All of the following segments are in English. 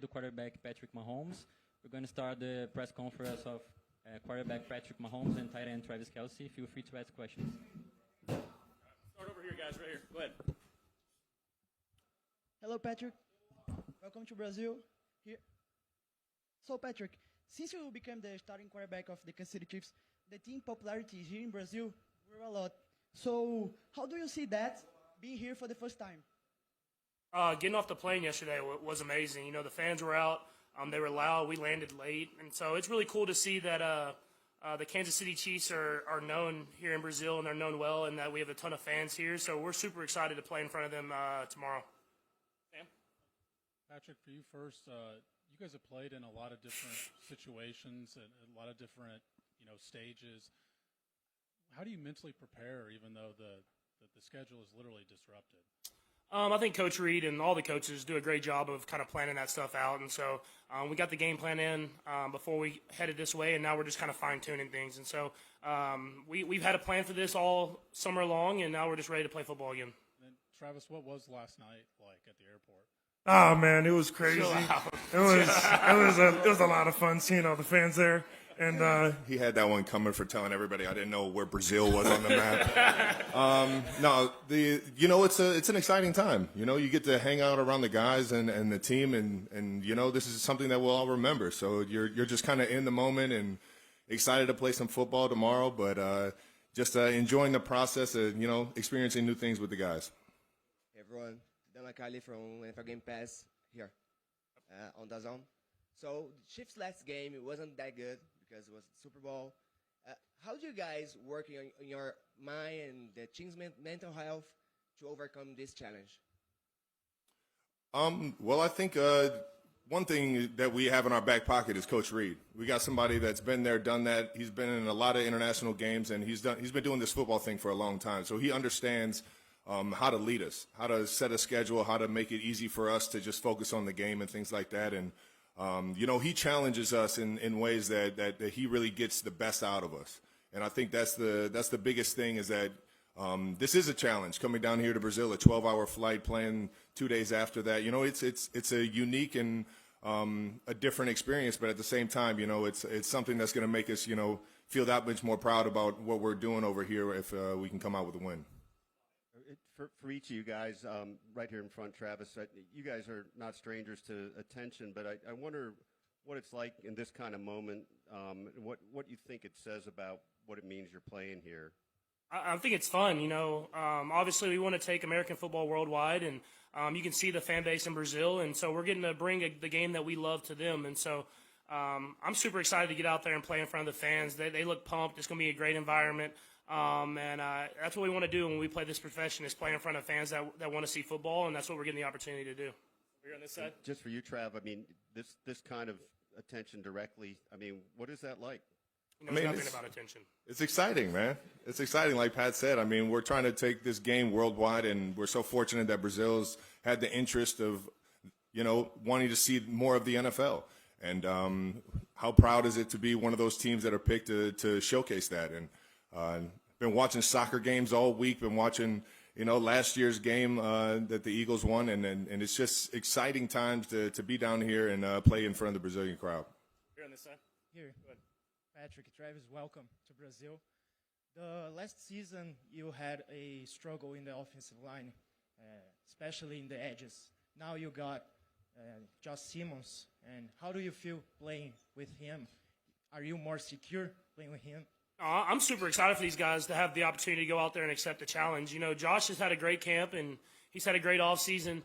the quarterback Patrick Mahomes. We're going to start the press conference of quarterback Patrick Mahomes and tight end Travis Kelce. Feel free to ask questions. Start over here, guys, right here. Go ahead. Hello, Patrick. Welcome to Brazil. Here. So, Patrick, since you became the starting quarterback of the Kansas City Chiefs, the team popularity here in Brazil grew a lot. So, how do you see that being here for the first time? Getting off the plane yesterday was amazing. You know, the fans were out. They were loud. We landed late. And so it's really cool to see that the Kansas City Chiefs are known here in Brazil, and they're known well, and that we have a ton of fans here. So we're super excited to play in front of them tomorrow. Sam? Patrick, for you first, you guys have played in a lot of different situations and a lot of different, stages. How do you mentally prepare, even though the schedule is literally disrupted? I think Coach Reed and all the coaches do a great job of kind of planning that stuff out. And so we got the game plan in before we headed this way, and now we're just kind of fine-tuning things. And so we've had a plan for this all summer long, and now we're just ready to play football again. And Travis, what was last night like at the airport? Oh man, it was crazy. It was a lot of fun seeing all the fans there. And he had that one coming for telling everybody I didn't know where Brazil was on the map. It's an exciting time. You get to hang out around the guys and the team, and this is something that we'll all remember. So you're just kind of in the moment and excited to play some football tomorrow, but just enjoying the process of experiencing new things with the guys. Hey everyone, Dan McCarley from NFL Game Pass here on DAZN. So Chiefs' last game, it wasn't that good because it was Super Bowl. How do you guys working on your mind and the team's mental health to overcome this challenge? Well, I think one thing that we have in our back pocket is Coach Reed. We got somebody that's been there, done that. He's been in a lot of international games, and he's been doing this football thing for a long time. So he understands how to lead us, how to set a schedule, how to make it easy for us to just focus on the game and things like that. And he challenges us in ways that he really gets the best out of us. And I think that's the biggest thing is that this is a challenge coming down here to Brazil, a 12-hour flight, playing 2 days after that. It's a unique and a different experience, but at the same time, it's something that's going to make us, feel that much more proud about what we're doing over here if we can come out with a win. For each of you guys, right here in front, Travis, you guys are not strangers to attention, but I wonder what it's like in this kind of moment, and what you think it says about what it means you're playing here. I think it's fun. Obviously we want to take American football worldwide, and you can see the fan base in Brazil, and so we're getting to bring the game that we love to them. And so I'm super excited to get out there and play in front of the fans. They look pumped. It's going to be a great environment. And that's what we want to do when we play this profession is play in front of fans that want to see football, and that's what we're getting the opportunity to do. We're on this side. Just for you, Trav, this kind of attention directly, what is that like? Nothing about attention. It's exciting, man. It's exciting, like Pat said. We're trying to take this game worldwide, and we're so fortunate that Brazil's had the interest of, wanting to see more of the NFL. And how proud is it to be one of those teams that are picked to showcase that? And been watching soccer games all week. Been watching, last year's game that the Eagles won, and it's just exciting times to be down here and play in front of the Brazilian crowd. Here on this side. Here, Patrick, Travis, welcome to Brazil. The last season, you had a struggle in the offensive line, especially in the edges. Now you got Josh Simmons, and how do you feel playing with him? Are you more secure playing with him? I'm super excited for these guys to have the opportunity to go out there and accept the challenge. Josh has had a great camp, and he's had a great offseason.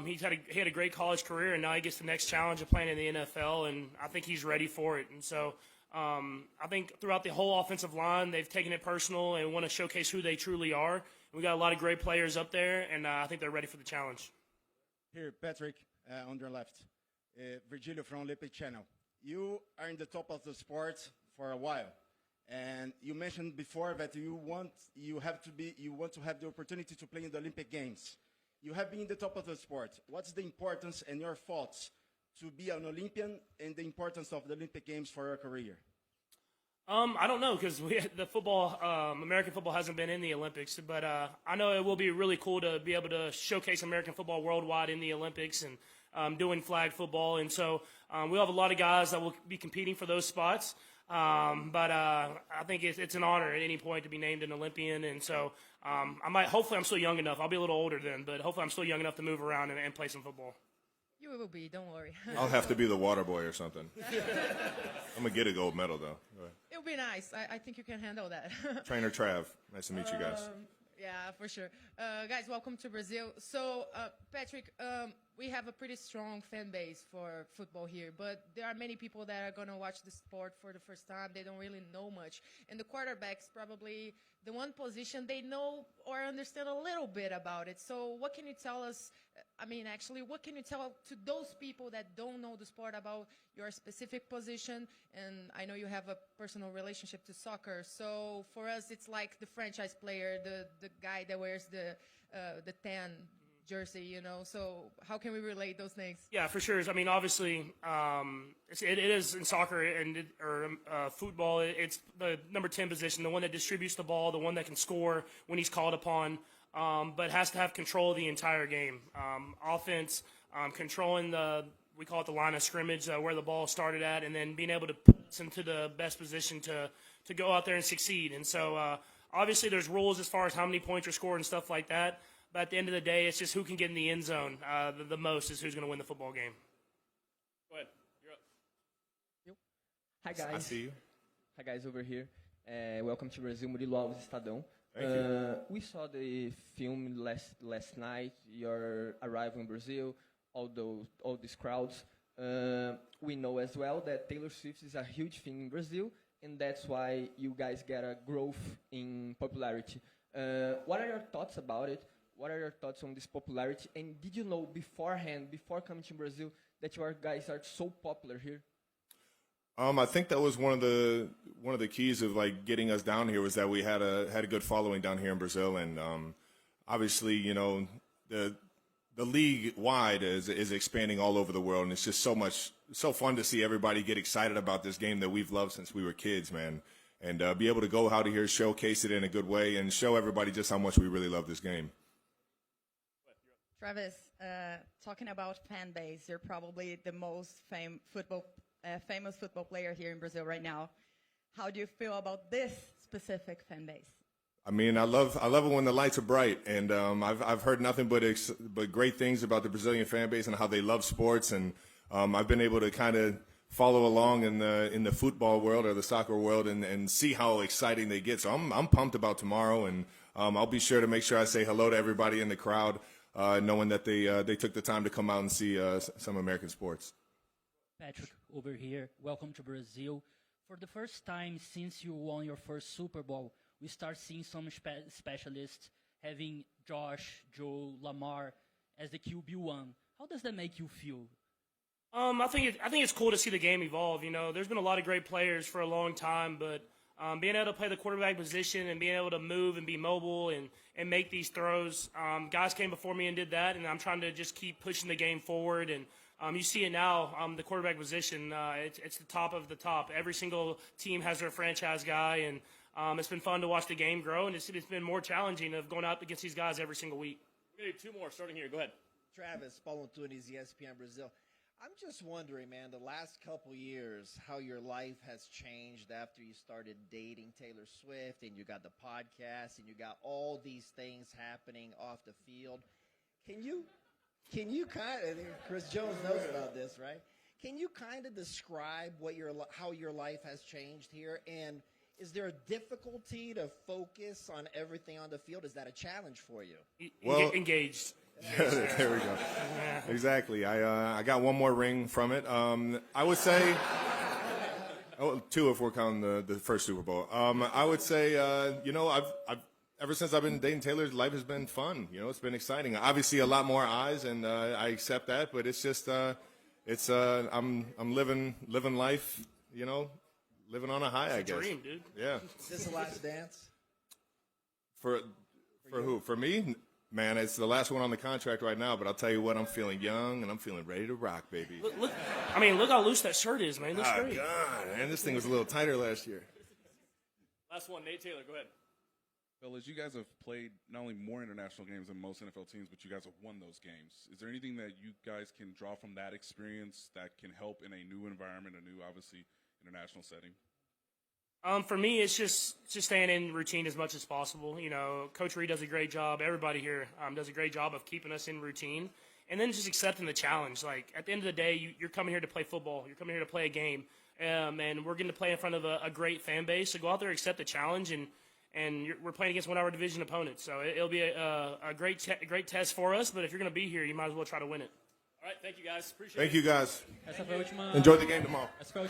He had a great college career, and now he gets the next challenge of playing in the NFL, and I think he's ready for it. And so I think throughout the whole offensive line, they've taken it personal and want to showcase who they truly are. We got a lot of great players up there, and I think they're ready for the challenge. Here, Patrick, on your left. Virgilio from Olympic Channel. You are in the top of the sport for a while. And you mentioned before that you want to have the opportunity to play in the Olympic Games. You have been in the top of the sport. What's the importance and your thoughts to be an Olympian and the importance of the Olympic Games for your career? I don't know because American football hasn't been in the Olympics, but I know it will be really cool to be able to showcase American football worldwide in the Olympics, and doing flag football. And so we'll have a lot of guys that will be competing for those spots. But I think it's an honor at any point to be named an Olympian. And so hopefully I'm still young enough. I'll be a little older then, but hopefully I'm still young enough to move around and play some football. You will be, don't worry. I'll have to be the water boy or something. I'm going to get a gold medal, though. It'll be nice. I think you can handle that. Trainer Trav, nice to meet you guys. Yeah, for sure. Guys, welcome to Brazil. So, Patrick, we have a pretty strong fan base for football here, but there are many people that are going to watch the sport for the first time. They don't really know much. And the quarterback's probably the one position they know or understand a little bit about it. So what can you tell us? What can you tell to those people that don't know the sport about your specific position? And I know you have a personal relationship to soccer. So for us, it's like the franchise player, the guy that wears the 10 jersey, you know. So how can we relate those things? Yeah, for sure. I mean, obviously, it is in soccer or football. It's the number 10 position, the one that distributes the ball, the one that can score when he's called upon. But has to have control of the entire game. Offense, controlling we call it the line of scrimmage, where the ball started at, and then being able to put us into the best position to go out there and succeed. And so, obviously, there's rules as far as how many points are scored and stuff like that. But at the end of the day, it's just who can get in the end zone the most is who's going to win the football game. Go ahead. You're up. Hi, guys. I see you. Hi, guys, over here. Welcome to Brazil, Murilo Alves Estadão. We saw the film last night, your arrival in Brazil, all these crowds. We know as well that Taylor Swift is a huge thing in Brazil, and that's why you guys get a growth in popularity. What are your thoughts about it? What are your thoughts on this popularity? And did you know beforehand, before coming to Brazil, that your guys are so popular here? I think that was one of the keys of like getting us down here was that we had a good following down here in Brazil, and obviously, you know, the league wide is expanding all over the world, and it's just so fun to see everybody get excited about this game that we've loved since we were kids, man, and be able to go out of here, showcase it in a good way, and show everybody just how much we really love this game. Travis, talking about fan base, you're probably the most famous football player here in Brazil right now. How do you feel about this specific fan base? I mean, I love it when the lights are bright, and I've heard nothing but great things about the Brazilian fan base and how they love sports, and I've been able to kind of follow along in the football world or the soccer world and see how exciting they get. So I'm pumped about tomorrow, and I'll be sure to make sure I say hello to everybody in the crowd, knowing that they took the time to come out and see some American sports. Patrick, over here. Welcome to Brazil. For the first time since you won your first Super Bowl, we start seeing some specialists having Josh, Joe, Lamar as the QB1. How does that make you feel? I think it's cool to see the game evolve. You know, there's been a lot of great players for a long time, but being able to play the quarterback position and being able to move and be mobile and make these throws, guys came before me and did that, and I'm trying to just keep pushing the game forward. And you see it now, the quarterback position, it's the top of the top. Every single team has their franchise guy, and it's been fun to watch the game grow, and it's been more challenging of going out against these guys every single week. We're going to do two more, starting here. Go ahead. Travis, Paulo Antunes, ESPN Brazil. I'm just wondering, man, the last couple years, how your life has changed after you started dating Taylor Swift, and you got the podcast, and you got all these things happening off the field. Can you kind of, Chris Jones knows about this, right? Can you kind of describe how your life has changed here? And is there a difficulty to focus on everything on the field? Is that a challenge for you? Well, engaged. There we go. Exactly. I got one more ring from it. I would say, two if we're counting the first Super Bowl. I would say, I've ever since I've been dating Taylor, life has been fun. You know, it's been exciting. Obviously, a lot more eyes, and I accept that. But it's just, I'm living life. You know, living on a high. I guess. It's a dream, dude. Yeah. Is this the last dance? For who? For me? Man, it's the last one on the contract right now, but I'll tell you what, I'm feeling young and I'm feeling ready to rock, baby. Look how loose that shirt is, man. It looks great. God, man, this thing was a little tighter last year. Last one, Nate Taylor, go ahead. Fellas, you guys have played not only more international games than most NFL teams, but you guys have won those games. Is there anything that you guys can draw from that experience that can help in a new environment, a new, obviously, international setting? For me, it's just staying in routine as much as possible. You know, Coach Reed does a great job. Everybody here does a great job of keeping us in routine. And then just accepting the challenge. Like, at the end of the day, you're coming here to play football. You're coming here to play a game. And we're going to play in front of a great fan base. So go out there, accept the challenge, and we're playing against one of our division opponents. So it'll be a great test for us. But if you're going to be here, you might as well try to win it. All right, thank you guys. Appreciate it. Thank you guys. Essa foi a última. Enjoy the game tomorrow. Essa foi a